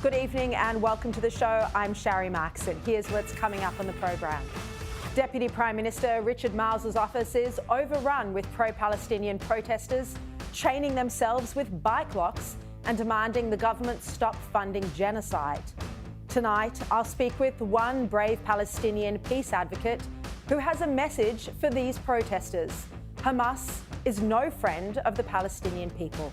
Good evening and welcome to the show. I'm Sharri and here's what's coming up on the program. Deputy Prime Minister Richard Marles' office is overrun with pro-Palestinian protesters, chaining themselves with bike locks and demanding the government stop funding genocide. Tonight, I'll speak with one brave Palestinian peace advocate who has a message for these protesters. Hamas is no friend of the Palestinian people.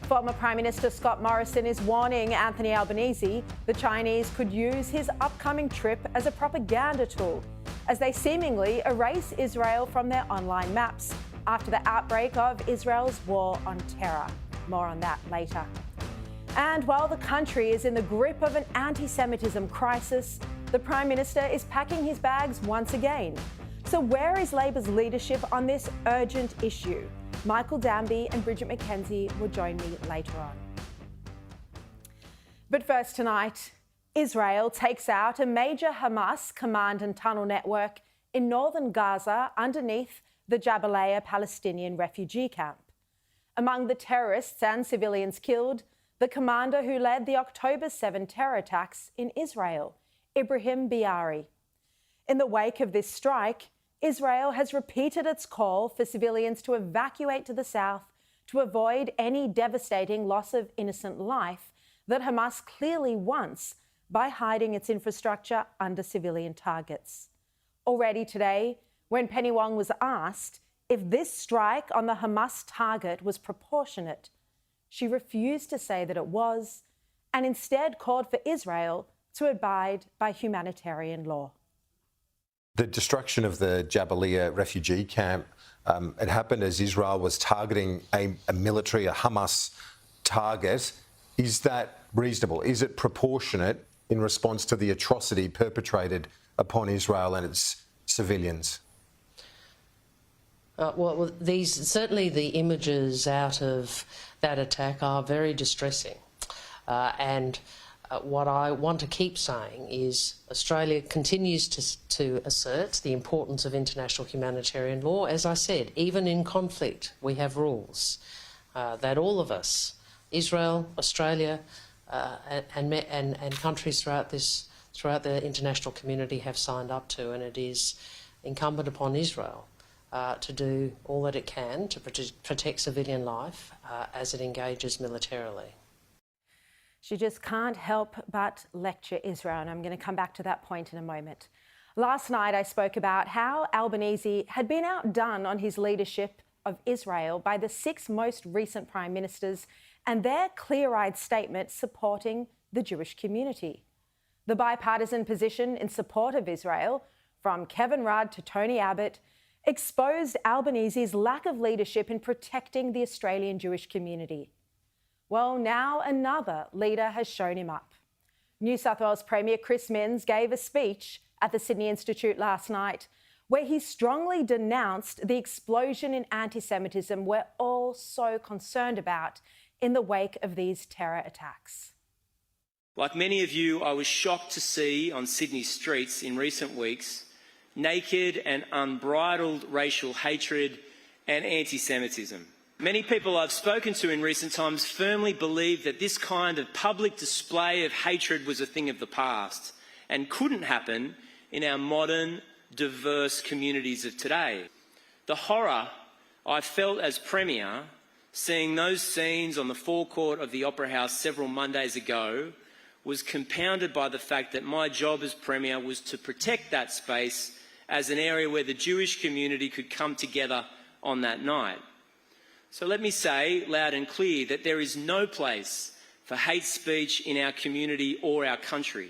Former Prime Minister Scott Morrison is warning Anthony Albanese the Chinese could use his upcoming trip as a propaganda tool as they seemingly erase Israel from their online maps after the outbreak of Israel's war on terror. More on that later. And while the country is in the grip of an anti-Semitism crisis, the Prime Minister is packing his bags once again. So where is Labor's leadership on this urgent issue? Michael Danby and Bridget McKenzie will join me later on. But first tonight, Israel takes out a major Hamas command and tunnel network in northern Gaza underneath the Jabalia Palestinian refugee camp. Among the terrorists and civilians killed, the commander who led the October 7 terror attacks in Israel, Ibrahim Biari. In the wake of this strike, Israel has repeated its call for civilians to evacuate to the south to avoid any devastating loss of innocent life that Hamas clearly wants by hiding its infrastructure under civilian targets. Already today, when Penny Wong was asked if this strike on the Hamas target was proportionate, she refused to say that it was and instead called for Israel to abide by humanitarian law. The destruction of the Jabalia refugee camp, it happened as Israel was targeting a Hamas target. Is that reasonable? Is it proportionate in response to the atrocity perpetrated upon Israel and its civilians? Certainly the images out of that attack are very distressing. What I want to keep saying is Australia continues to assert the importance of international humanitarian law. As I said, even in conflict, we have rules that all of us, Israel, Australia, and countries throughout the international community have signed up to, and it is incumbent upon Israel to do all that it can to protect civilian life as it engages militarily. She just can't help but lecture Israel, and I'm going to come back to that point in a moment. Last night I spoke about how Albanese had been outdone on his leadership of Israel by the 6 most recent prime ministers and their clear-eyed statement supporting the Jewish community. The bipartisan position in support of Israel, from Kevin Rudd to Tony Abbott, exposed Albanese's lack of leadership in protecting the Australian Jewish community. Well, now another leader has shown him up. New South Wales Premier Chris Minns gave a speech at the Sydney Institute last night where he strongly denounced the explosion in anti-Semitism we're all so concerned about in the wake of these terror attacks. Like many of you, I was shocked to see on Sydney streets in recent weeks naked and unbridled racial hatred and anti-Semitism. Many people I've spoken to in recent times firmly believe that this kind of public display of hatred was a thing of the past and couldn't happen in our modern, diverse communities of today. The horror I felt as Premier, seeing those scenes on the forecourt of the Opera House several Mondays ago, was compounded by the fact that my job as Premier was to protect that space as an area where the Jewish community could come together on that night. So let me say loud and clear that there is no place for hate speech in our community or our country.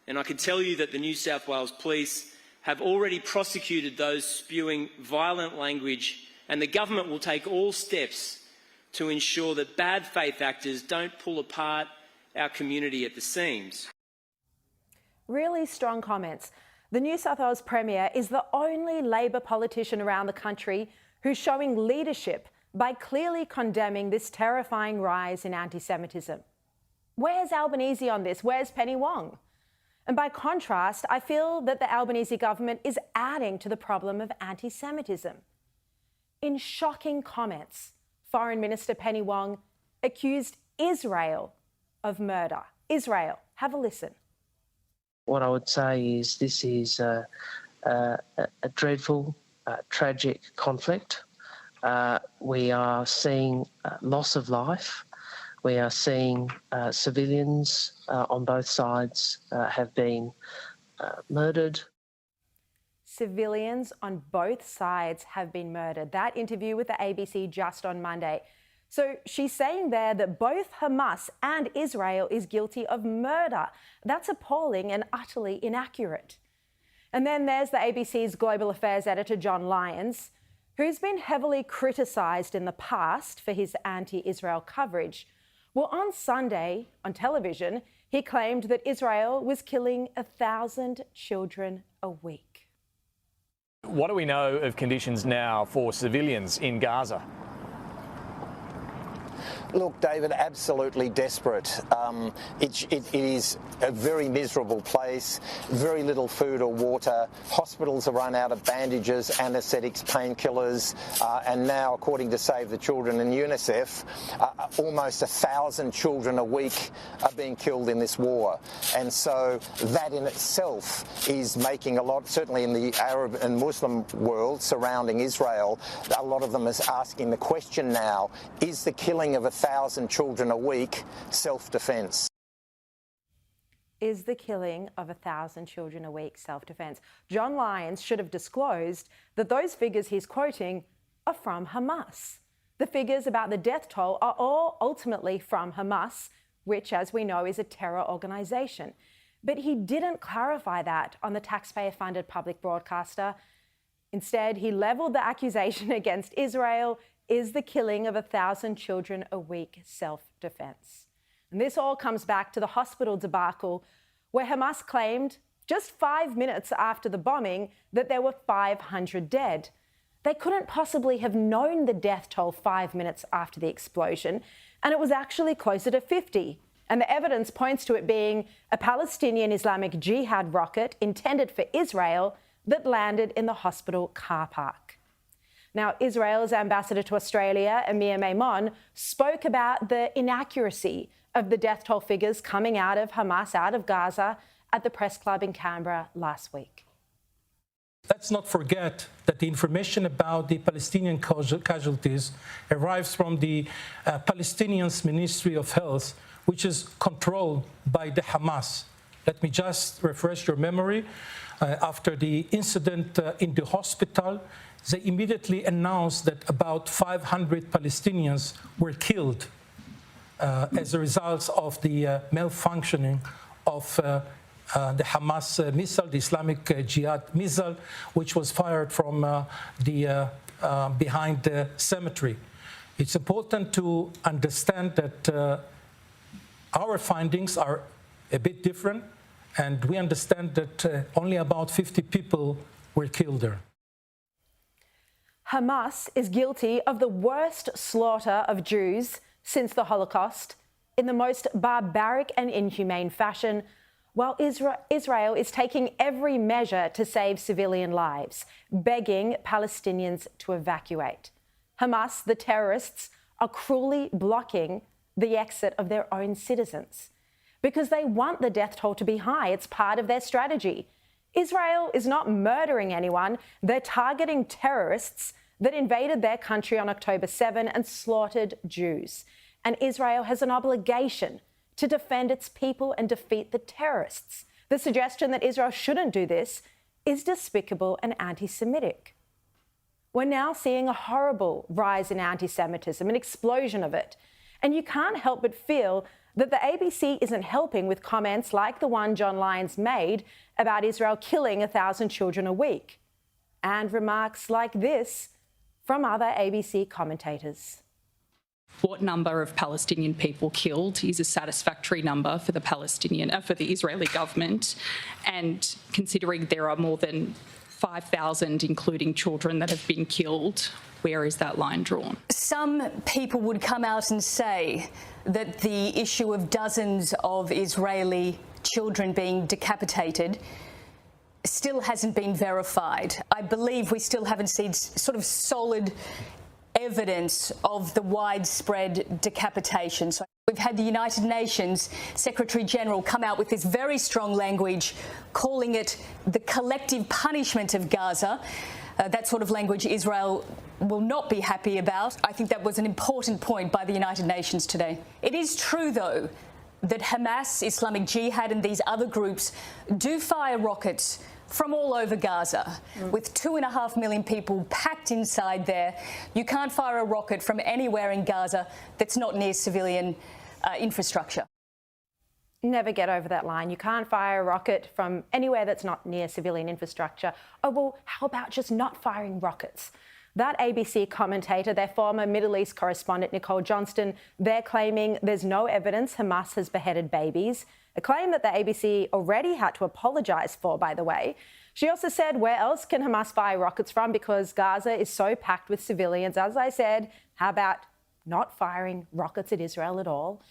And I can tell you that the New South Wales Police have already prosecuted those spewing violent language, and the government will take all steps to ensure that bad faith actors don't pull apart our community at the seams. Really strong comments. The New South Wales Premier is the only Labor politician around the country who's showing leadership by clearly condemning this terrifying rise in anti-Semitism. Where's Albanese on this? Where's Penny Wong? And by contrast, I feel that the Albanese government is adding to the problem of anti-Semitism. In shocking comments, Foreign Minister Penny Wong accused Israel of murder Israel. Have a listen. What I would say is this is a dreadful, tragic conflict. We are seeing loss of life. We are seeing civilians on both sides have been murdered. Civilians on both sides have been murdered. That interview with the ABC just on Monday. So she's saying there that both Hamas and Israel is guilty of murder. That's appalling and utterly inaccurate. And then there's the ABC's Global Affairs editor, John Lyons, who's been heavily criticised in the past for his anti-Israel coverage. Well, on Sunday, on television, he claimed that Israel was killing 1,000 children a week. What do we know of conditions now for civilians in Gaza? Look, David, absolutely desperate. It is a very miserable place, very little food or water. Hospitals are run out of bandages, anaesthetics, painkillers, and now, according to Save the Children and UNICEF, almost 1,000 children a week are being killed in this war. And so that in itself is making a lot, certainly in the Arab and Muslim world surrounding Israel, a lot of them is asking the question now, is the killing of 1,000 children a week self-defence? Is the killing of 1,000 children a week self-defence? John Lyons should have disclosed that those figures he's quoting are from Hamas. The figures about the death toll are all ultimately from Hamas, which, as we know, is a terror organisation. But he didn't clarify that on the taxpayer-funded public broadcaster. Instead, he levelled the accusation against Israel. Is the killing of 1,000 children a week self-defence? And this all comes back to the hospital debacle, where Hamas claimed just 5 minutes after the bombing that there were 500 dead. They couldn't possibly have known the death toll 5 minutes after the explosion, and it was actually closer to 50. And the evidence points to it being a Palestinian Islamic Jihad rocket intended for Israel that landed in the hospital car park. Now, Israel's ambassador to Australia, Amir Maimon, spoke about the inaccuracy of the death toll figures coming out of Hamas, out of Gaza, at the press club in Canberra last week. Let's not forget that the information about the Palestinian casualties arrives from the Palestinian Ministry of Health, which is controlled by the Hamas. Let me just refresh your memory. After the incident in the hospital, they immediately announced that about 500 Palestinians were killed as a result of the malfunctioning of the Hamas missile, the Islamic Jihad missile, which was fired from behind the cemetery. It's important to understand that our findings are a bit different, and we understand that only about 50 people were killed there. Hamas is guilty of the worst slaughter of Jews since the Holocaust in the most barbaric and inhumane fashion, while Israel is taking every measure to save civilian lives, begging Palestinians to evacuate. Hamas, the terrorists, are cruelly blocking the exit of their own citizens because they want the death toll to be high. It's part of their strategy. Israel is not murdering anyone. They're targeting terrorists that invaded their country on October 7 and slaughtered Jews. And Israel has an obligation to defend its people and defeat the terrorists. The suggestion that Israel shouldn't do this is despicable and anti-Semitic. We're now seeing a horrible rise in anti-Semitism, an explosion of it. And you can't help but feel that the ABC isn't helping with comments like the one John Lyons made about Israel killing 1,000 children a week, and remarks like this from other ABC commentators. What number of Palestinian people killed is a satisfactory number for the Israeli government, and considering there are more than 5,000, including children, that have been killed, where is that line drawn? Some people would come out and say that the issue of dozens of Israeli children being decapitated still hasn't been verified. I believe we still haven't seen sort of solid evidence of the widespread decapitation. So We've had the United Nations Secretary General come out with this very strong language, calling it the collective punishment of Gaza. That sort of language Israel will not be happy about. I think that was an important point by the United Nations today. It is true, though, that Hamas, Islamic Jihad and these other groups do fire rockets from all over Gaza. With 2.5 million people packed inside there, you can't fire a rocket from anywhere in Gaza that's not near civilian infrastructure. Never get over that line. You can't fire a rocket from anywhere that's not near civilian infrastructure. Oh, well, how about just not firing rockets? That ABC commentator, their former Middle East correspondent, Nicole Johnston, they're claiming there's no evidence Hamas has beheaded babies, a claim that the ABC already had to apologise for, by the way. She also said, where else can Hamas fire rockets from? Because Gaza is so packed with civilians. As I said, how about not firing rockets at Israel at all?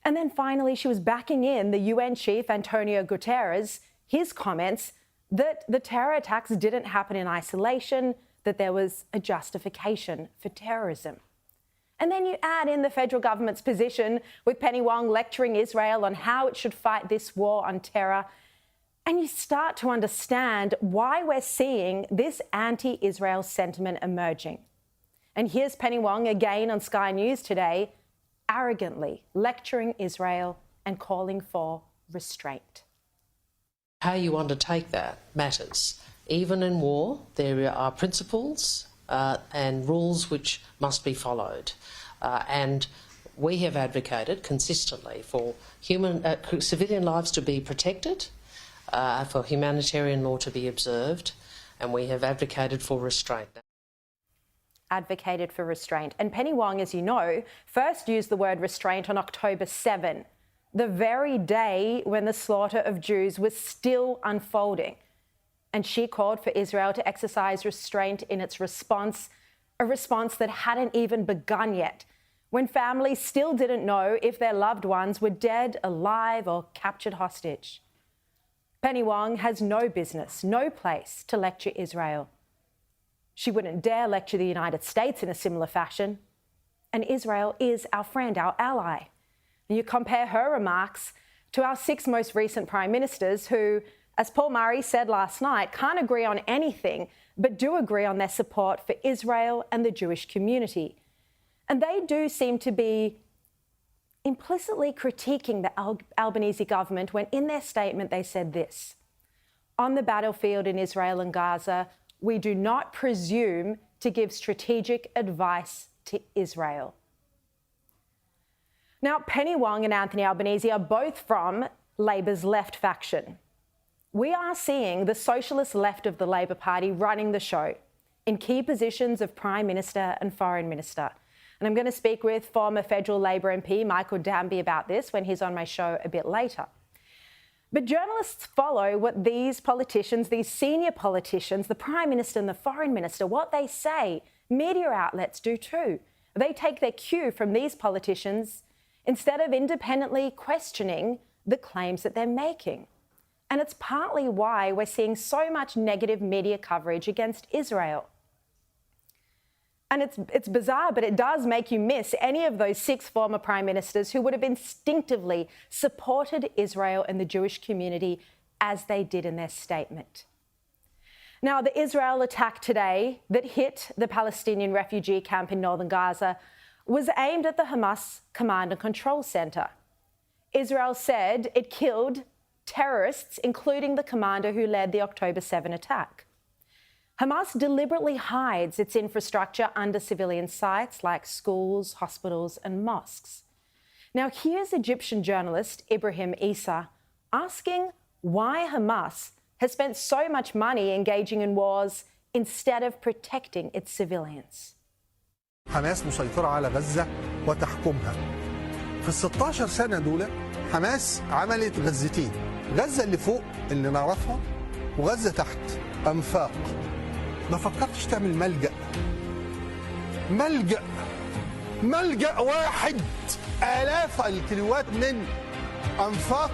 And then finally, she was backing in the UN chief, Antonio Guterres, his comments that the terror attacks didn't happen in isolation, that there was a justification for terrorism. And then you add in the federal government's position with Penny Wong lecturing Israel on how it should fight this war on terror, and you start to understand why we're seeing this anti-Israel sentiment emerging. And here's Penny Wong again on Sky News today, arrogantly lecturing Israel and calling for restraint. How you undertake that matters. Even in war, there are principles and rules which must be followed. And we have advocated consistently for civilian lives to be protected, for humanitarian law to be observed, and we have advocated for restraint. Advocated for restraint. And Penny Wong, as you know, first used the word restraint on October 7, the very day when the slaughter of Jews was still unfolding. And she called for Israel to exercise restraint in its response, a response that hadn't even begun yet, when families still didn't know if their loved ones were dead, alive, or captured hostage. Penny Wong has no business, no place to lecture Israel. She wouldn't dare lecture the United States in a similar fashion. And Israel is our friend, our ally. And you compare her remarks to our 6 most recent prime ministers who, as Paul Murray said last night, can't agree on anything, but do agree on their support for Israel and the Jewish community. And they do seem to be implicitly critiquing the Albanese government when in their statement they said this: on the battlefield in Israel and Gaza, we do not presume to give strategic advice to Israel. Now, Penny Wong and Anthony Albanese are both from Labor's left faction. We are seeing the socialist left of the Labor Party running the show in key positions of Prime Minister and Foreign Minister. And I'm going to speak with former federal Labor MP Michael Danby about this when he's on my show a bit later. But journalists follow what these politicians, these senior politicians, the Prime Minister and the Foreign Minister, what they say. Media outlets do too. They take their cue from these politicians instead of independently questioning the claims that they're making. And it's partly why we're seeing so much negative media coverage against Israel. And it's bizarre, but it does make you miss any of those 6 former prime ministers who would have instinctively supported Israel and the Jewish community as they did in their statement. Now, the Israel attack today that hit the Palestinian refugee camp in northern Gaza was aimed at the Hamas Command and Control Center. Israel said it killed terrorists, including the commander who led the October 7 attack. Hamas deliberately hides its infrastructure under civilian sites like schools, hospitals and mosques. Now, here's Egyptian journalist Ibrahim Issa asking why Hamas has spent so much money engaging in wars instead of protecting its civilians. حماس مسيطرة على غزة وتحكمها. في ال16 سنة دول حماس عملت غزتين، غزة اللي فوق اللي نعرفها وغزة تحت أنفاق. ما فكرتش تعمل ملجأ واحد آلاف الكيلوات من أنفاق،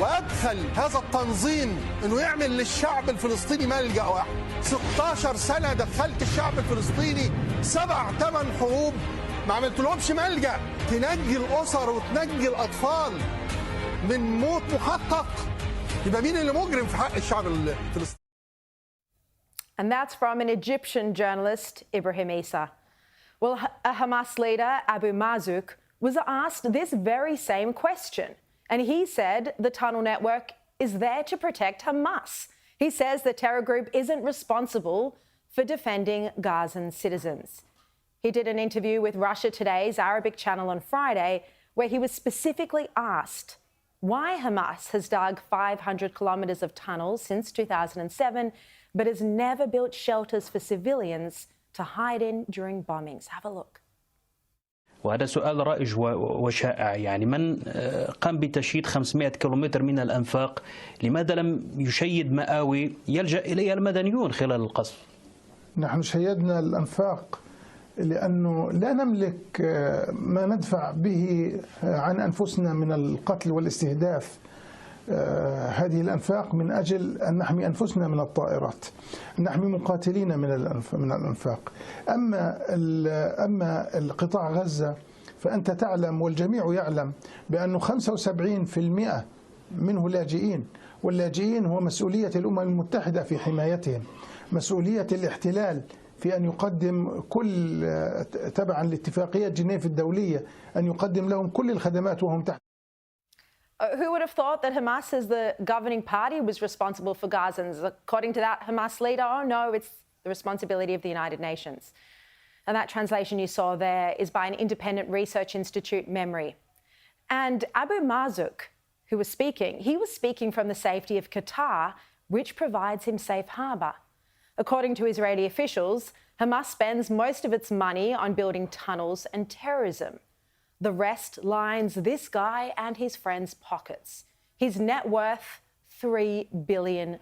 وأدخل هذا التنظيم إنه يعمل للشعب الفلسطيني ملجأ واحد. 16 سنة دخلت الشعب الفلسطيني 7-8 حروب ما عملتلهمش ملجأ تنجي الأسر وتنجي الأطفال من موت محقق، يبقى مين اللي مجرم في حق الشعب الفلسطيني؟ And that's from an Egyptian journalist, Ibrahim Issa. Well, a Hamas leader, Abu Mazouk, was asked this very same question. And he said the tunnel network is there to protect Hamas. He says the terror group isn't responsible for defending Gazan citizens. He did an interview with Russia Today's Arabic channel on Friday, where he was specifically asked why Hamas has dug 500 kilometres of tunnels since 2007, but has never built shelters for civilians to hide in during bombings. Have a look. وهذا سؤال رائج وشائع، يعني من قام بتشييد 500 كيلومتر من الأنفاق لماذا لم يشيد مآوي يلجأ إليها المدنيون خلال القصف؟ نحن شيدنا الأنفاق لأنه لا نملك ما ندفع به عن أنفسنا من القتل والاستهداف. هذه الأنفاق من أجل أن نحمي أنفسنا من الطائرات، نحمي مقاتلين من الأنفاق. أما القطاع غزة فأنت تعلم والجميع يعلم بأنه 75% منه لاجئين، واللاجئين هو مسؤولية الأمم المتحدة في حمايتهم، مسؤولية الاحتلال في أن يقدم كل تبعا لاتفاقية جنيف الدولية أن يقدم لهم كل الخدمات وهم تحت. Who would have thought that Hamas, as the governing party, was responsible for Gazans? According to that Hamas leader, oh no, it's the responsibility of the United Nations. And that translation you saw there is by an independent research institute, Memory. And Abu Mazouk, who was speaking, he was speaking from the safety of Qatar, which provides him safe harbour. According to Israeli officials, Hamas spends most of its money on building tunnels and terrorism. The rest lines this guy and his friends' pockets. His net worth, $3 billion.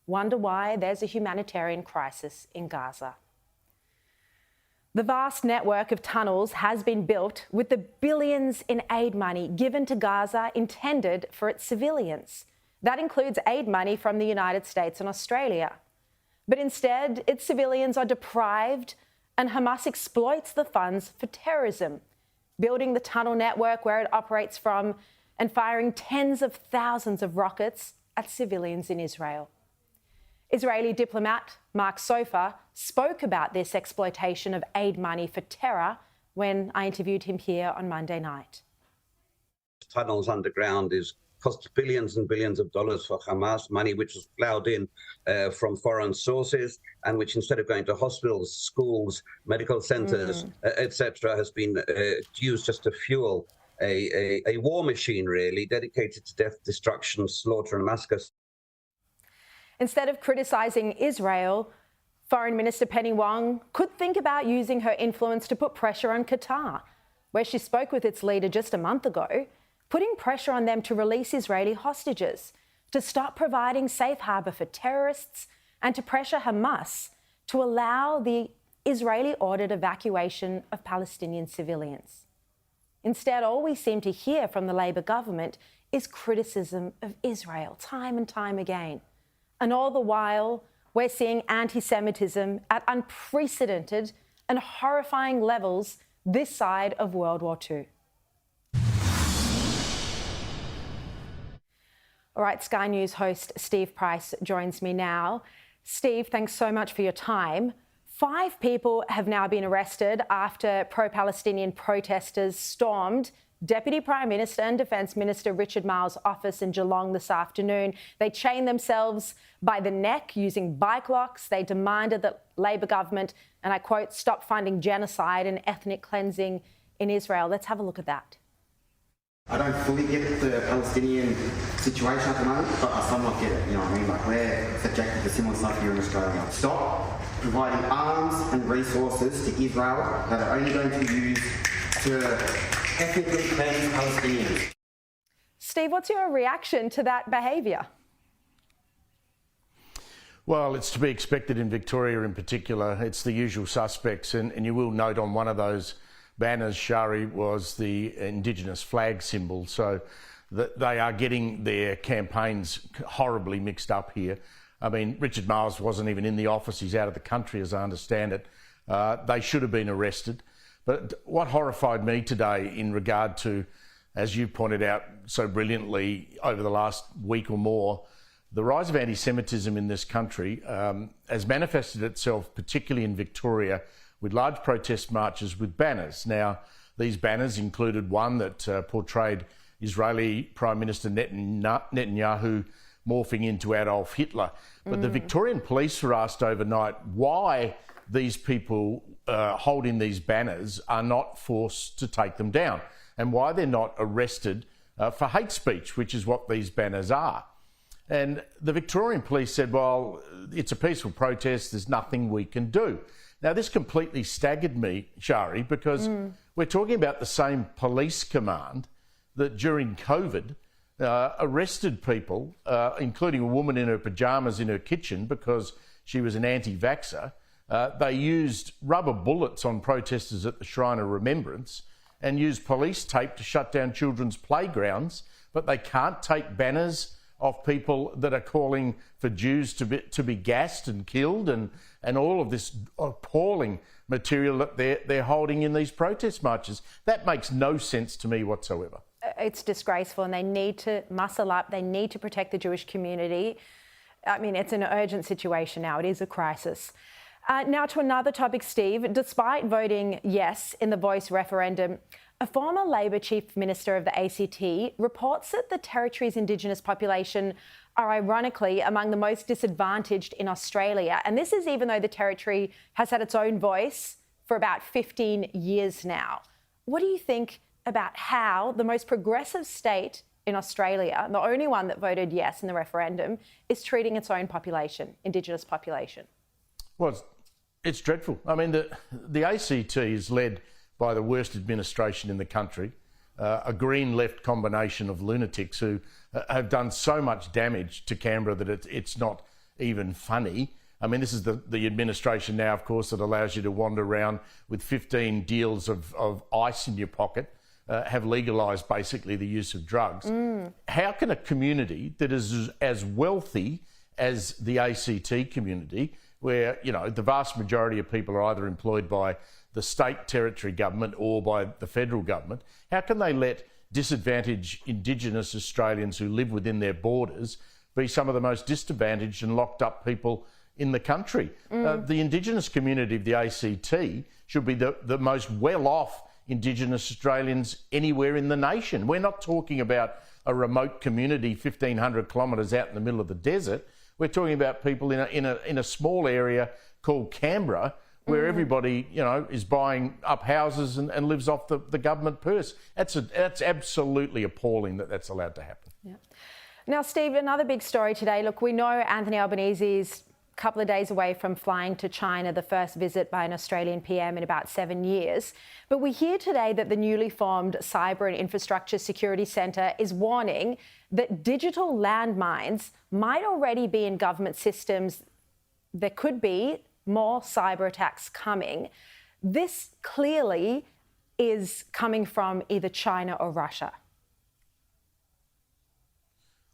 Wonder why there's a humanitarian crisis in Gaza. The vast network of tunnels has been built with the billions in aid money given to Gaza intended for its civilians. That includes aid money from the United States and Australia. But instead, its civilians are deprived, and Hamas exploits the funds for terrorism, building the tunnel network where it operates from and firing tens of thousands of rockets at civilians in Israel. Israeli diplomat Mark Sofer spoke about this exploitation of aid money for terror when I interviewed him here on Monday night. Tunnels underground cost billions and billions of dollars for Hamas, money which was ploughed in from foreign sources and which, instead of going to hospitals, schools, medical centres, etc., has been used just to fuel a war machine, really, dedicated to death, destruction, slaughter and massacre. Instead of criticising Israel, Foreign Minister Penny Wong could think about using her influence to put pressure on Qatar, where she spoke with its leader just a month ago, putting pressure on them to release Israeli hostages, to stop providing safe harbour for terrorists, and to pressure Hamas to allow the Israeli-ordered evacuation of Palestinian civilians. Instead, all we seem to hear from the Labor government is criticism of Israel time and time again. And all the while, we're seeing anti-Semitism at unprecedented and horrifying levels this side of World War II. All right, Sky News host Steve Price joins me now. Steve, thanks so much for your time. 5 people have now been arrested after pro-Palestinian protesters stormed Deputy Prime Minister and Defence Minister Richard Marles' office in Geelong this afternoon. They chained themselves by the neck using bike locks. They demanded that Labor government, and I quote, stop funding genocide and ethnic cleansing in Israel. Let's have a look at that. I don't fully get the Palestinian situation at the moment, but I somewhat get it, you know what I mean? Like, we're subjected to similar stuff here in Australia. Stop providing arms and resources to Israel that are only going to be used to ethnically cleanse Palestinians. Steve, what's your reaction to that behaviour? Well, it's to be expected in Victoria in particular. It's the usual suspects, and you will note on one of those banners, Sharri, was the Indigenous flag symbol, so that they are getting their campaigns horribly mixed up here. I mean, Richard Marles wasn't even in the office. He's out of the country, as I understand it. They should have been arrested. But what horrified me today in regard to, as you pointed out so brilliantly over the last week or more, the rise of anti-Semitism in this country has manifested itself particularly in Victoria with large protest marches with banners. Now, these banners included one that portrayed Israeli Prime Minister Netanyahu morphing into Adolf Hitler. But the Victorian police were asked overnight why these people holding these banners are not forced to take them down and why they're not arrested for hate speech, which is what these banners are. And the Victorian police said, well, it's a peaceful protest, there's nothing we can do. Now, this completely staggered me, Sharri, because we're talking about the same police command that during COVID arrested people, including a woman in her pyjamas in her kitchen because she was an anti-vaxxer. They used rubber bullets on protesters at the Shrine of Remembrance and used police tape to shut down children's playgrounds, but they can't take banners off people that are calling for Jews to be gassed and killed and all of this appalling material that they're holding in these protest marches. That makes no sense to me whatsoever. It's disgraceful, and they need to muscle up. They need to protect the Jewish community. I mean, it's an urgent situation now. It is a crisis. Now to another topic, Steve. Despite voting yes in the Voice referendum, a former Labor Chief Minister of the ACT reports that the territory's Indigenous population are ironically among the most disadvantaged in Australia. And this is even though the territory has had its own voice for about 15 years now. What do you think about how the most progressive state in Australia, the only one that voted yes in the referendum, is treating its own population, Indigenous population? Well, it's dreadful. I mean, the ACT is led by the worst administration in the country, a green left combination of lunatics who have done so much damage to Canberra that it's not even funny. I mean, this is the administration now, of course, that allows you to wander around with 15 deals of ice in your pocket, have legalised basically the use of drugs. How can a community that is as wealthy as the ACT community, where, you know, the vast majority of people are either employed by the state territory government or by the federal government, how can they let disadvantaged Indigenous Australians who live within their borders be some of the most disadvantaged and locked up people in the country? The Indigenous community of the ACT should be the most well-off Indigenous Australians anywhere in the nation. We're not talking about a remote community 1,500 kilometres out in the middle of the desert. We're talking about people in a small area called Canberra, where everybody, you know, is buying up houses and lives off the government purse. That's absolutely appalling that that's allowed to happen. Yeah. Now, Steve, another big story today. Look, we know Anthony Albanese is a couple of days away from flying to China, the first visit by an Australian PM in about 7 years. But we hear today that the newly formed Cyber and Infrastructure Security Centre is warning that digital landmines might already be in government systems. There could be more cyber attacks coming. This clearly is coming from either China or Russia.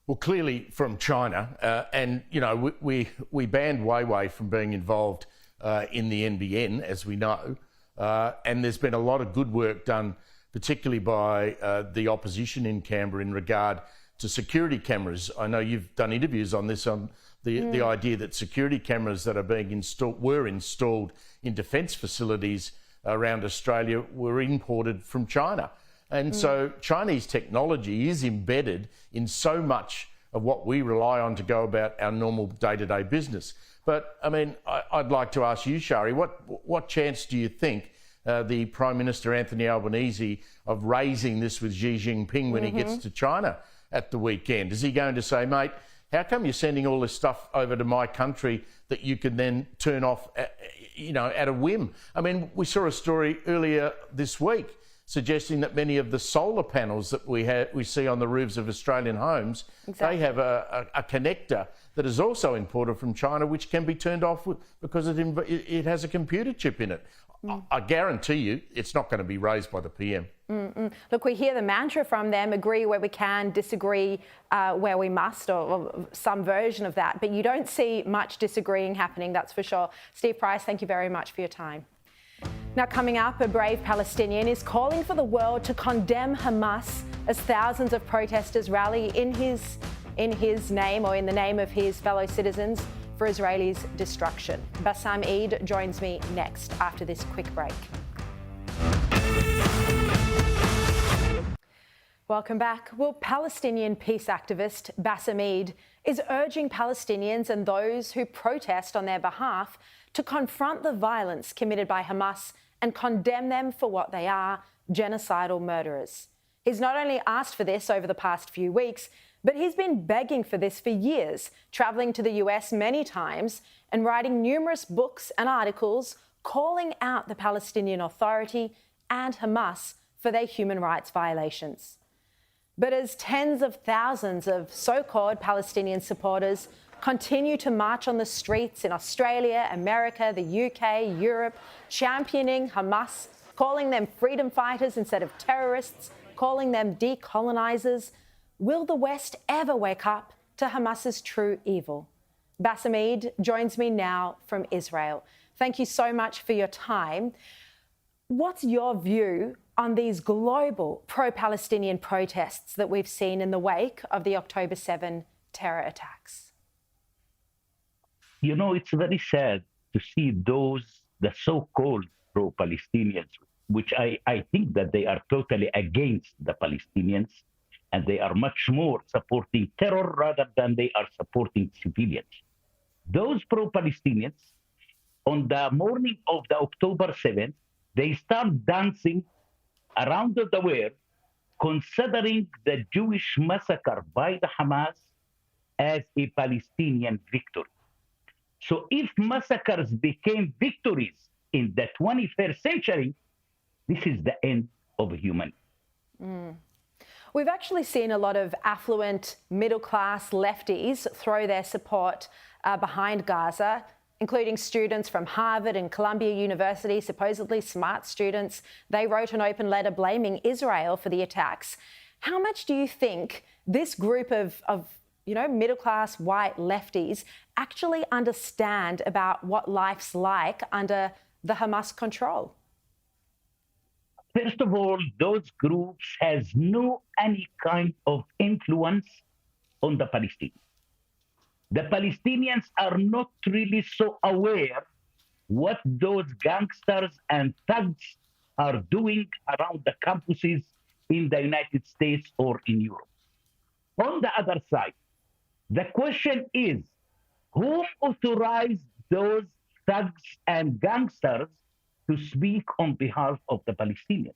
Well, clearly from China, and you know we banned Huawei from being involved in the NBN, as we know, and there's been a lot of good work done, particularly by the opposition in Canberra in regard to security cameras. I know you've done interviews on this, on the idea that security cameras that are being were installed in defence facilities around Australia were imported from China. And so Chinese technology is embedded in so much of what we rely on to go about our normal day-to-day business. But, I mean, I'd like to ask you, Sharri, what chance do you think the Prime Minister, Anthony Albanese, of raising this with Xi Jinping when he gets to China at the weekend? Is he going to say, mate, how come you're sending all this stuff over to my country that you can then turn off, at a whim? I mean, we saw a story earlier this week suggesting that many of the solar panels that we see on the roofs of Australian homes, they have a connector that is also imported from China, which can be turned off because it has a computer chip in it. I guarantee you it's not going to be raised by the PM. Look, we hear the mantra from them, agree where we can, disagree where we must, or some version of that. But you don't see much disagreeing happening, that's for sure. Steve Price, thank you very much for your time. Now, coming up, a brave Palestinian is calling for the world to condemn Hamas as thousands of protesters rally in his name or in the name of his fellow citizens for Israelis' destruction. Bassam Eid joins me next after this quick break. Welcome back. Well, Palestinian peace activist Bassam Eid is urging Palestinians and those who protest on their behalf to confront the violence committed by Hamas and condemn them for what they are, genocidal murderers. He's not only asked for this over the past few weeks, but he's been begging for this for years, travelling to the US many times and writing numerous books and articles calling out the Palestinian Authority and Hamas for their human rights violations. But as tens of thousands of so-called Palestinian supporters continue to march on the streets in Australia, America, the UK, Europe, championing Hamas, calling them freedom fighters instead of terrorists, calling them decolonisers, will the West ever wake up to Hamas's true evil? Bassam Eid joins me now from Israel. Thank you so much for your time. What's your view on these global pro-Palestinian protests that we've seen in the wake of the October 7 terror attacks? You know, it's very sad to see the so-called pro-Palestinians, which I think that they are totally against the Palestinians, and they are much more supporting terror rather than they are supporting civilians. Those pro-Palestinians, on the morning of the October 7th, they start dancing around the world, considering the Jewish massacre by the Hamas as a Palestinian victory. So if massacres became victories in the 21st century, this is the end of humanity. We've actually seen a lot of affluent middle-class lefties throw their support behind Gaza, including students from Harvard and Columbia University, supposedly smart students. They wrote an open letter blaming Israel for the attacks. How much do you think this group of middle-class white lefties actually understand about what life's like under the Hamas control? First of all, those groups has no any kind of influence on the Palestinians. The Palestinians are not really so aware what those gangsters and thugs are doing around the campuses in the United States or in Europe. On the other side, the question is, who authorized those thugs and gangsters to speak on behalf of the Palestinians?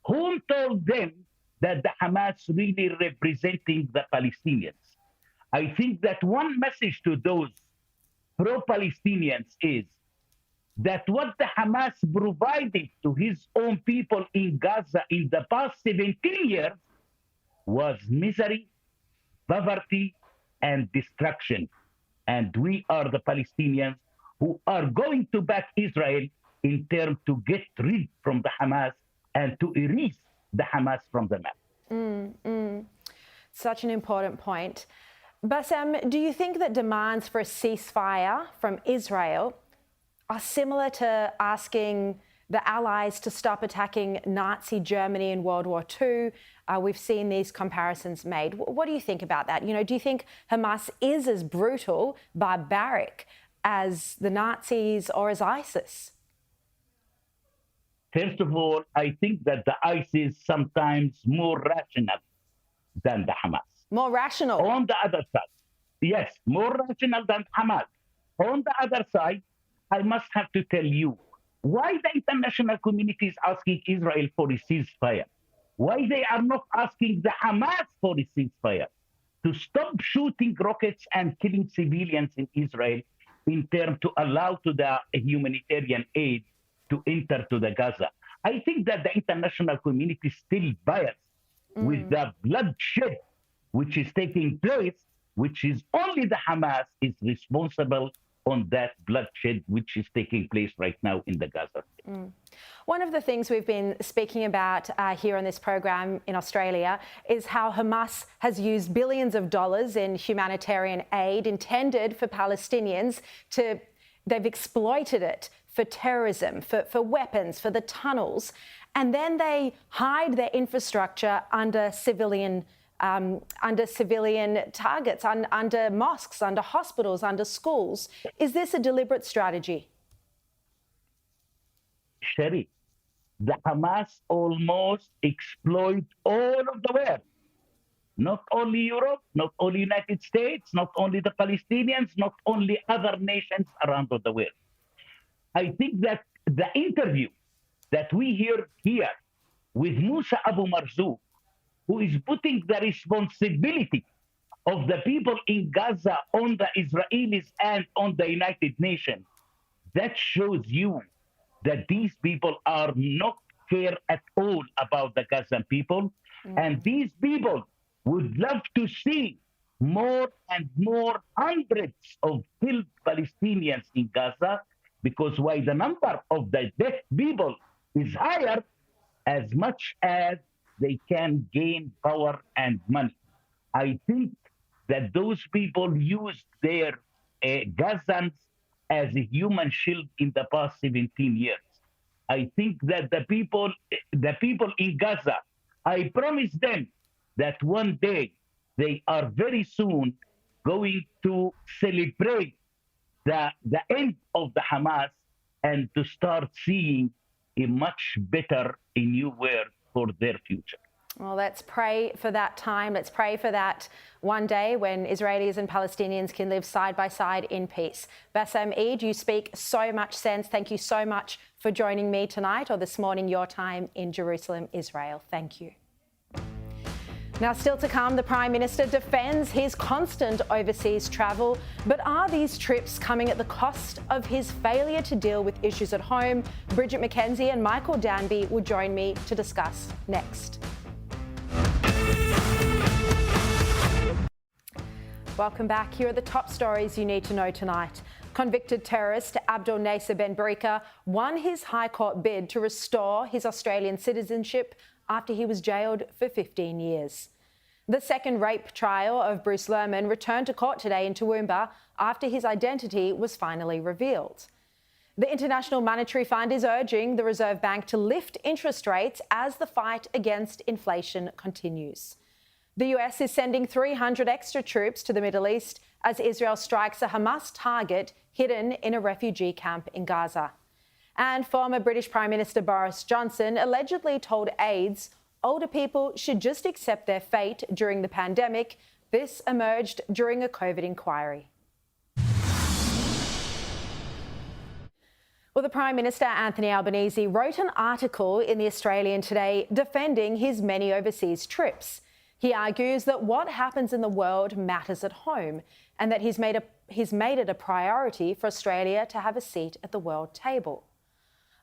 Who told them that the Hamas really representing the Palestinians? I think that one message to those pro-Palestinians is that what the Hamas provided to his own people in Gaza in the past 17 years was misery, poverty, and destruction. And we are the Palestinians who are going to back Israel in terms to get rid from the Hamas and to erase the Hamas from the map. Such an important point. Bassam, do you think that demands for a ceasefire from Israel are similar to asking the Allies to stop attacking Nazi Germany in World War II? We've seen these comparisons made. What do you think about that? Do you think Hamas is as brutal, barbaric as the Nazis or as ISIS? First of all, I think that the ISIS sometimes more rational than the Hamas. More rational? On the other side, yes, more rational than Hamas. On the other side, I must have to tell you, why the international community is asking Israel for a ceasefire? Why they are not asking the Hamas for a ceasefire? To stop shooting rockets and killing civilians in Israel in terms to allow to the humanitarian aid to enter to the Gaza. I think that the international community is still biased with the bloodshed which is taking place, which is only the Hamas is responsible on that bloodshed which is taking place right now in the Gaza. One of the things we've been speaking about here on this program in Australia is how Hamas has used billions of dollars in humanitarian aid intended for Palestinians they've exploited it for terrorism, for weapons, for the tunnels, and then they hide their infrastructure under civilian targets, under mosques, under hospitals, under schools. Is this a deliberate strategy? Sharri, the Hamas almost exploit all of the world. Not only Europe, not only United States, not only the Palestinians, not only other nations around the world. I think that the interview that we hear here with Musa Abu Marzouk, who is putting the responsibility of the people in Gaza on the Israelis and on the United Nations, that shows you that these people are not care at all about the Gazan people. And these people would love to see more and more hundreds of killed Palestinians in Gaza, because while the number of the dead people is higher, as much as they can gain power and money. I think that those people used their Gazans as a human shield in the past 17 years. I think that the people in Gaza, I promise them that one day they are very soon going to celebrate the end of the Hamas and to start seeing a much better, a new world for their future. Well, let's pray for that time. Let's pray for that one day when Israelis and Palestinians can live side by side in peace. Bassem Eid, you speak so much sense. Thank you so much for joining me tonight or this morning, your time in Jerusalem, Israel. Thank you. Now, still to come, the Prime Minister defends his constant overseas travel. But are these trips coming at the cost of his failure to deal with issues at home? Bridget McKenzie and Michael Danby will join me to discuss next. Welcome back. Here are the top stories you need to know tonight. Convicted terrorist Abdel Nasser Ben Brika won his High Court bid to restore his Australian citizenship after he was jailed for 15 years. The second rape trial of Bruce Lerman returned to court today in Toowoomba after his identity was finally revealed. The International Monetary Fund is urging the Reserve Bank to lift interest rates as the fight against inflation continues. The US is sending 300 extra troops to the Middle East as Israel strikes a Hamas target hidden in a refugee camp in Gaza. And former British Prime Minister Boris Johnson allegedly told aides older people should just accept their fate during the pandemic. This emerged during a COVID inquiry. Well, the Prime Minister, Anthony Albanese, wrote an article in The Australian today defending his many overseas trips. He argues that what happens in the world matters at home and that he's made it a priority for Australia to have a seat at the world table.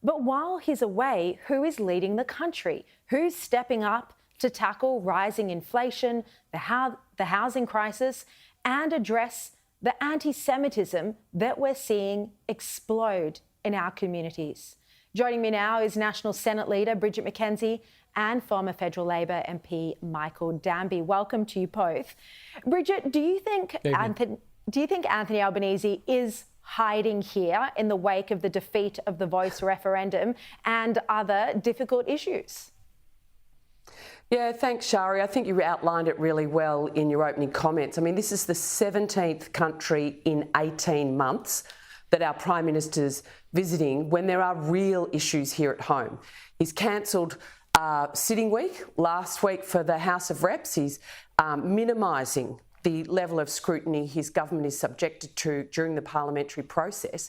But while he's away, who is leading the country? Who's stepping up to tackle rising inflation, the housing crisis, and address the anti-Semitism that we're seeing explode in our communities? Joining me now is National Senate Leader Bridget McKenzie and former Federal Labor MP Michael Danby. Welcome to you both. Bridget, do you think Anthony Albanese is hiding here in the wake of the defeat of the Voice referendum and other difficult issues? Yeah, thanks, Sharri. I think you outlined it really well in your opening comments. I mean, this is the 17th country in 18 months that our Prime Minister's visiting when there are real issues here at home. He's cancelled sitting week last week for the House of Reps. He's minimising the level of scrutiny his government is subjected to during the parliamentary process.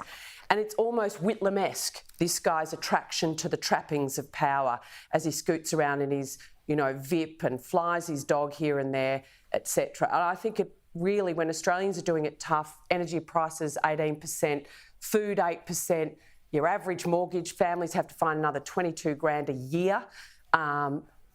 And it's almost Whitlam-esque, this guy's attraction to the trappings of power as he scoots around in his, VIP and flies his dog here and there, etc. And I think it really, when Australians are doing it tough, energy prices 18%, food 8%, your average mortgage families have to find another 22 grand a year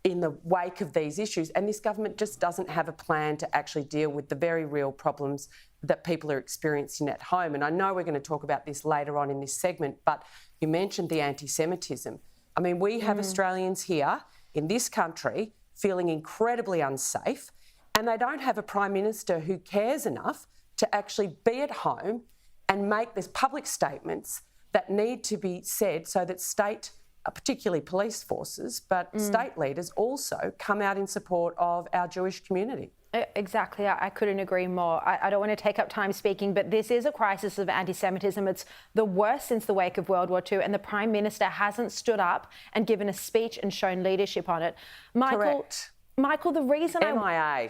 in the wake of these issues. And this government just doesn't have a plan to actually deal with the very real problems that people are experiencing at home. And I know we're going to talk about this later on in this segment, but you mentioned the anti-Semitism. I mean, we have Australians here in this country feeling incredibly unsafe, and they don't have a Prime Minister who cares enough to actually be at home and make these public statements that need to be said so that state, particularly police forces, but state leaders also come out in support of our Jewish community. Exactly. I couldn't agree more. I don't want to take up time speaking, but this is a crisis of anti-Semitism. It's the worst since the wake of World War II, and the Prime Minister hasn't stood up and given a speech and shown leadership on it. Correct. Michael, the reason MIA.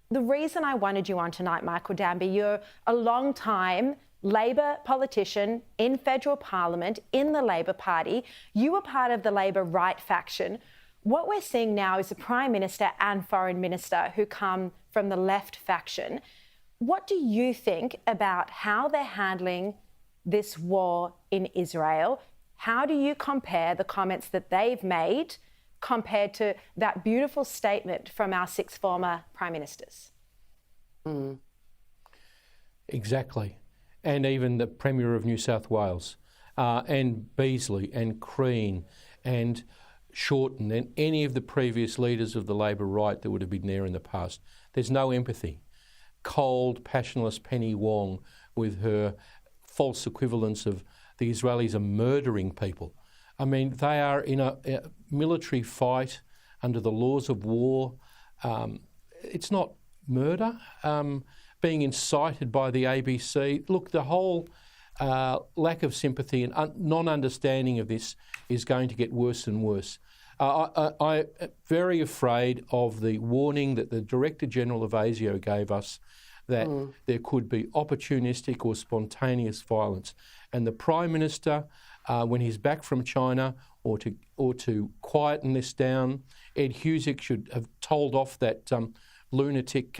The reason I wanted you on tonight, Michael Danby, you're a long-time Labor politician in federal parliament, in the Labor Party. You were part of the Labor right faction. What we're seeing now is the Prime Minister and Foreign Minister who come from the left faction. What do you think about how they're handling this war in Israel? How do you compare the comments that they've made compared to that beautiful statement from our 6 former Prime Ministers? Exactly. And even the Premier of New South Wales, and Beazley and Crean and Shorten and any of the previous leaders of the Labor right that would have been there in the past. There's no empathy. Cold, passionless Penny Wong with her false equivalence of the Israelis are murdering people. I mean, they are in a military fight under the laws of war. It's not murder. Being incited by the ABC. Look, the whole lack of sympathy and non-understanding of this is going to get worse and worse. I'm very afraid of the warning that the Director General of ASIO gave us that there could be opportunistic or spontaneous violence. And the Prime Minister, when he's back from China, or to quieten this down, Ed Husic should have told off that lunatic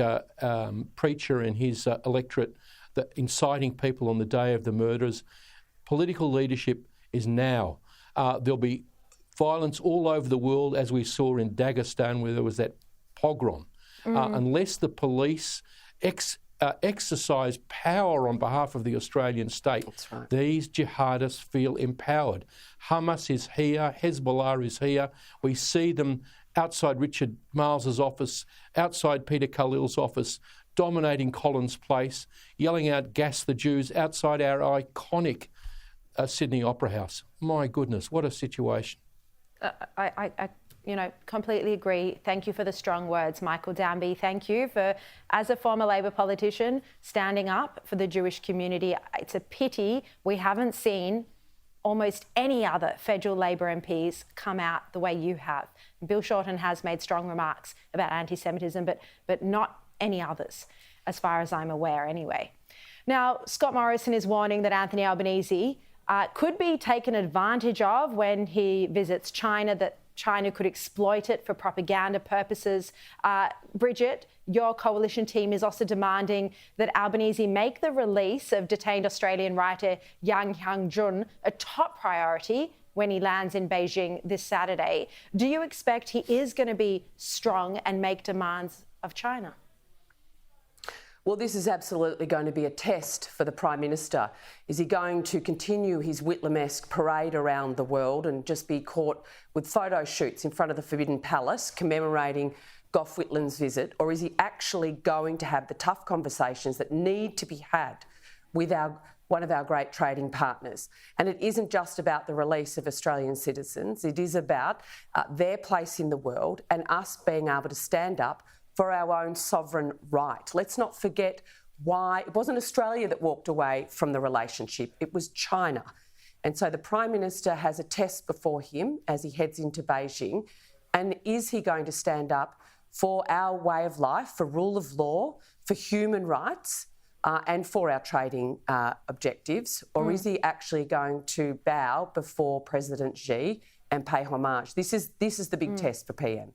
preacher and his electorate that inciting people on the day of the murders. Political leadership is now. There'll be violence all over the world, as we saw in Dagestan where there was that pogrom. Unless the police exercise power on behalf of the Australian state, these jihadists feel empowered. Hamas is here, Hezbollah is here. We see them outside Richard Marles's office, outside Peter Khalil's office, dominating Collins Place, yelling out "Gas the Jews" outside our iconic Sydney Opera House. My goodness, what a situation. I completely agree. Thank you for the strong words, Michael Danby. Thank you for, as a former Labor politician, standing up for the Jewish community. It's a pity we haven't seen almost any other federal Labor MPs come out the way you have. Bill Shorten has made strong remarks about anti-Semitism, but not any others, as far as I'm aware anyway. Now, Scott Morrison is warning that Anthony Albanese could be taken advantage of when he visits China, that China could exploit it for propaganda purposes. Bridget, your coalition team is also demanding that Albanese make the release of detained Australian writer Yang Hyung-jun a top priority when he lands in Beijing this Saturday. Do you expect he is going to be strong and make demands of China? Well, this is absolutely going to be a test for the Prime Minister. Is he going to continue his Whitlam-esque parade around the world and just be caught with photo shoots in front of the Forbidden Palace commemorating Gough Whitlam's visit, or is he actually going to have the tough conversations that need to be had with one of our great trading partners? And it isn't just about the release of Australian citizens, it is about their place in the world and us being able to stand up for our own sovereign right. Let's not forget why it wasn't Australia that walked away from the relationship, it was China. And so the Prime Minister has a test before him as he heads into Beijing. And is he going to stand up for our way of life, for rule of law, for human rights, and for our trading objectives? Or is he actually going to bow before President Xi and pay homage? This is the big test for PM.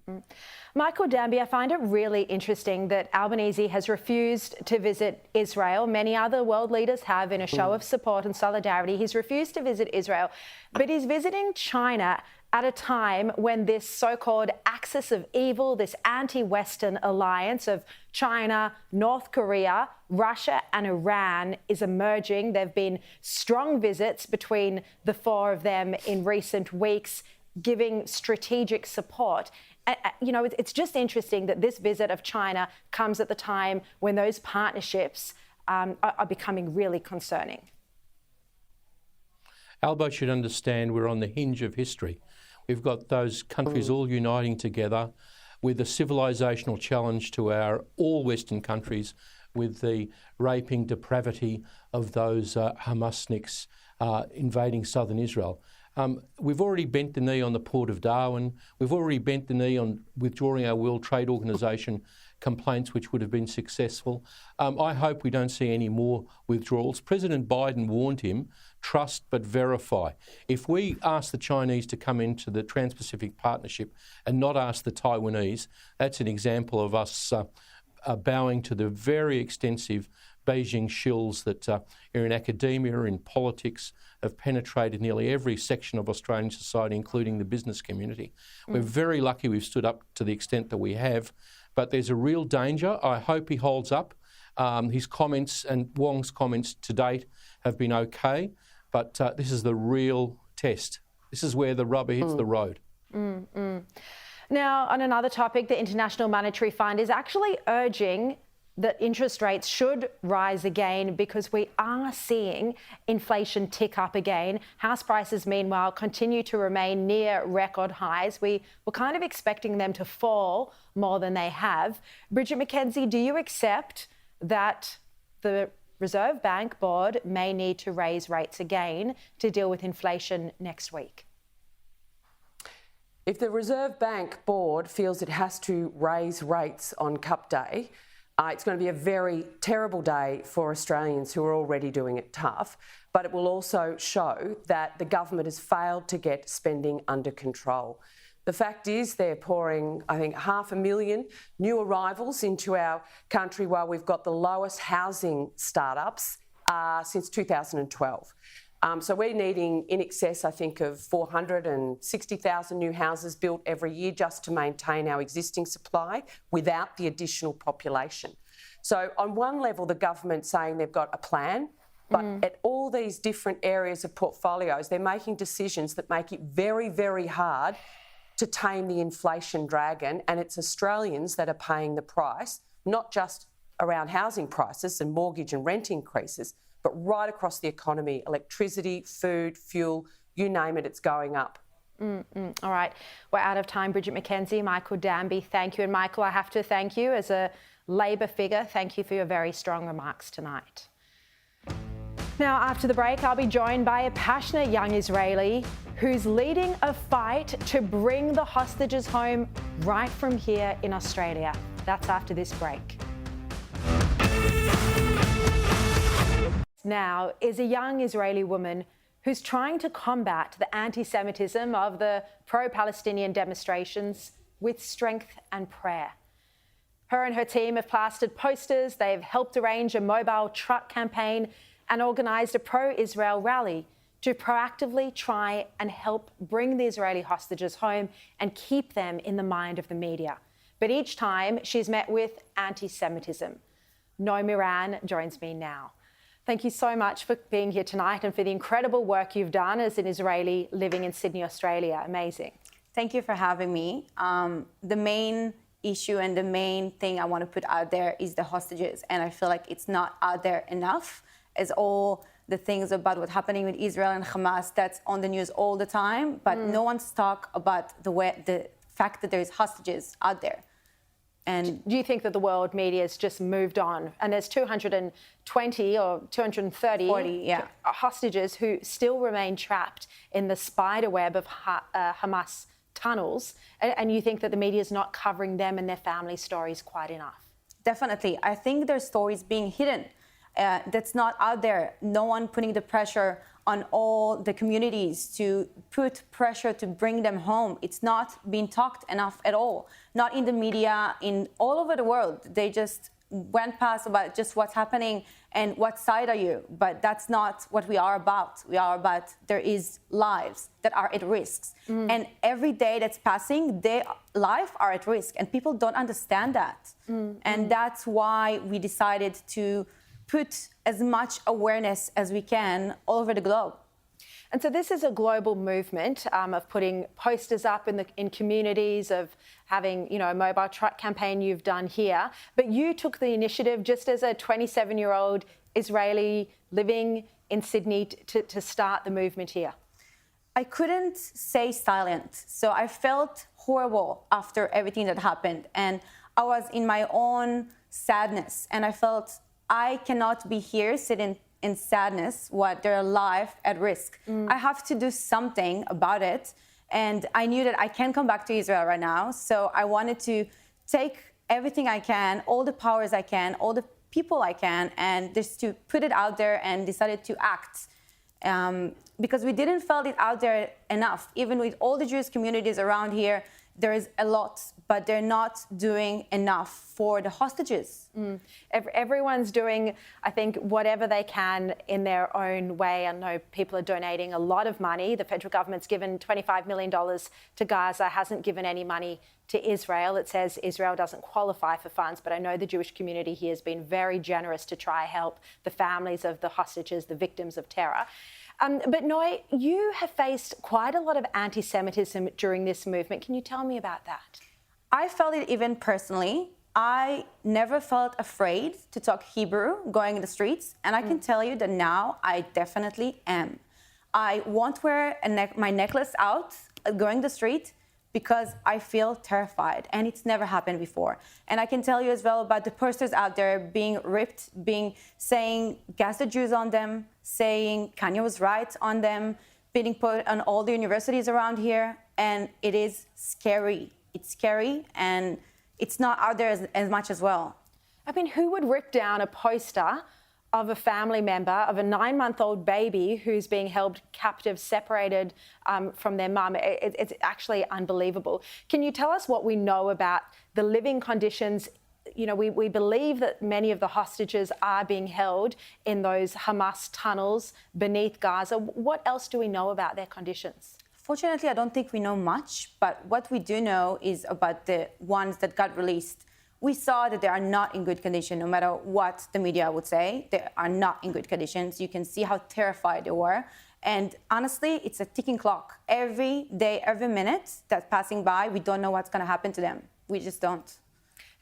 Michael Danby, I find it really interesting that Albanese has refused to visit Israel. Many other world leaders have, in a show of support and solidarity. He's refused to visit Israel, but he's visiting China at a time when this so-called axis of evil, this anti-Western alliance of China, North Korea, Russia and Iran is emerging. There have been strong visits between the 4 of them in recent weeks, giving strategic support. It's just interesting that this visit of China comes at the time when those partnerships are becoming really concerning. Albo should understand we're on the hinge of history. We've got those countries all uniting together with a civilisational challenge to all Western countries with the raping depravity of those Hamasniks invading southern Israel. We've already bent the knee on the Port of Darwin. We've already bent the knee on withdrawing our World Trade Organisation complaints, which would have been successful. I hope we don't see any more withdrawals. President Biden warned him, trust but verify. If we ask the Chinese to come into the Trans-Pacific Partnership and not ask the Taiwanese, that's an example of us bowing to the very extensive Beijing shills that are in academia, in politics, have penetrated nearly every section of Australian society, including the business community. We're very lucky we've stood up to the extent that we have, but there's a real danger. I hope he holds up. His comments and Wong's comments to date have been okay, but this is the real test. This is where the rubber hits the road. Now, on another topic, the International Monetary Fund is actually urging that interest rates should rise again because we are seeing inflation tick up again. House prices, meanwhile, continue to remain near record highs. We were kind of expecting them to fall more than they have. Bridget McKenzie, do you accept that the Reserve Bank Board may need to raise rates again to deal with inflation next week? If the Reserve Bank Board feels it has to raise rates on Cup Day, it's going to be a very terrible day for Australians who are already doing it tough, but it will also show that the government has failed to get spending under control. The fact is they're pouring, I think, 500,000 new arrivals into our country while we've got the lowest housing startups since 2012. So we're needing in excess, I think, of 460,000 new houses built every year just to maintain our existing supply without the additional population. So on one level, the government's saying they've got a plan, but at all these different areas of portfolios, they're making decisions that make it very, very hard to tame the inflation dragon, and it's Australians that are paying the price, not just around housing prices and mortgage and rent increases, but right across the economy, electricity, food, fuel, you name it, it's going up. All right, we're out of time. Bridget McKenzie, Michael Danby, thank you. And Michael, I have to thank you as a Labor figure. Thank you for your very strong remarks tonight. Now, after the break, I'll be joined by a passionate young Israeli who's leading a fight to bring the hostages home right from here in Australia. That's after this break. Now is a young Israeli woman who's trying to combat the anti-Semitism of the pro-Palestinian demonstrations with strength and prayer. Her and her team have plastered posters, they've helped arrange a mobile truck campaign and organised a pro-Israel rally to proactively try and help bring the Israeli hostages home and keep them in the mind of the media. But each time she's met with anti-Semitism. Naomi Ran joins me now. Thank you so much for being here tonight and for the incredible work you've done as an Israeli living in Sydney, Australia. Amazing. Thank you for having me. The main issue and the main thing I want to put out there is the hostages. And I feel like it's not out there enough, as all the things about what's happening with Israel and Hamas, that's on the news all the time. But no one's talk about the fact that there's hostages out there. And do you think that the world media has just moved on? And there's 220 or 230 hostages who still remain trapped in the spider web of Hamas tunnels. And you think that the media is not covering them and their family stories quite enough? Definitely. I think their stories being hidden. That's not out there. No one putting the pressure on all the communities to put pressure to bring them home. It's not being talked enough at all. Not in the media, in all over the world. They just went past about just what's happening and what side are you. But that's not what we are about. We are about there is lives that are at risk. And every day that's passing, their lives are at risk. And people don't understand that. And that's why we decided to put as much awareness as we can all over the globe. And so this is a global movement of putting posters up in communities, of having, a mobile truck campaign you've done here. But you took the initiative just as a 27-year-old Israeli living in Sydney to start the movement here? I couldn't stay silent. So I felt horrible after everything that happened. And I was in my own sadness. And I felt I cannot be here sitting in sadness while their life at risk. I have to do something about it. And I knew that I can't come back to Israel right now. So I wanted to take everything I can, all the powers I can, all the people I can, and just to put it out there, and decided to act. Because we didn't felt it out there enough. Even with all the Jewish communities around here, there is a lot, but they're not doing enough for the hostages. Everyone's doing, I think, whatever they can in their own way. I know people are donating a lot of money. The federal government's given $25 million to Gaza, hasn't given any money to Israel. It says Israel doesn't qualify for funds, but I know the Jewish community here has been very generous to try help the families of the hostages, the victims of terror. But Noi, you have faced quite a lot of anti-Semitism during this movement. Can you tell me about that? I felt it even personally. I never felt afraid to talk Hebrew going in the streets. And I can tell you that now I definitely am. I won't wear my necklace out going the street because I feel terrified, and it's never happened before. And I can tell you as well about the posters out there being ripped, saying gas the Jews on them, saying Kanye was right on them, being put on all the universities around here. And it is scary. It's scary, and it's not out there as much as well. I mean, who would rip down a poster of a family member, of a 9-month-old baby who's being held captive, separated from their mum? It's actually unbelievable. Can you tell us what we know about the living conditions? You know, we believe that many of the hostages are being held in those Hamas tunnels beneath Gaza. What else do we know about their conditions? Fortunately, I don't think we know much, but what we do know is about the ones that got released. We saw that they are not in good condition, no matter what the media would say. They are not in good conditions. You can see how terrified they were. And honestly, it's a ticking clock. Every day, every minute that's passing by, we don't know what's going to happen to them. We just don't.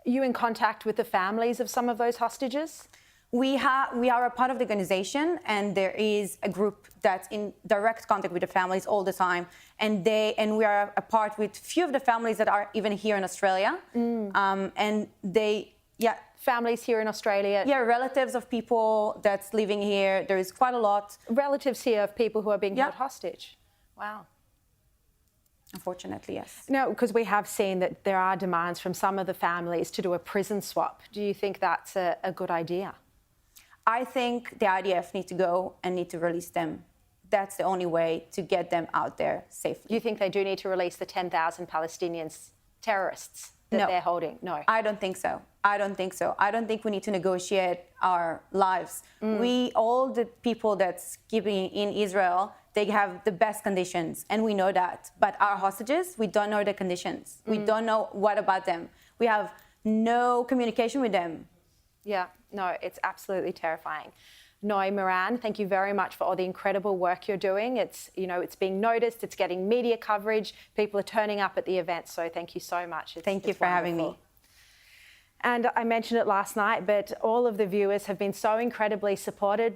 Are you in contact with the families of some of those hostages? We are a part of the organization, and there is a group that's in direct contact with the families all the time. And we are a part with few of the families that are even here in Australia. Families here in Australia? Yeah, relatives of people that's living here. There is quite a lot. Relatives here of people who are being held hostage? Wow. Unfortunately, yes. No, because we have seen that there are demands from some of the families to do a prison swap. Do you think that's a good idea? I think the IDF need to go and need to release them. That's the only way to get them out there safely. Do you think they do need to release the 10,000 Palestinians terrorists that they're holding? No. I don't think so. I don't think so. I don't think we need to negotiate our lives. All the people that's keeping in Israel, they have the best conditions, and we know that. But our hostages, we don't know the conditions. We don't know what about them. We have no communication with them. Yeah, no, it's absolutely terrifying. Noi Moran, thank you very much for all the incredible work you're doing. It's being noticed, it's getting media coverage, people are turning up at the event, so thank you so much. Thank you for having me. And I mentioned it last night, but all of the viewers have been so incredibly supportive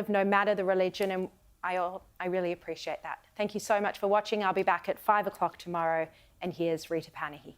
no matter the religion, and I really appreciate that. Thank you so much for watching. I'll be back at 5 o'clock tomorrow, and here's Rita Panahi.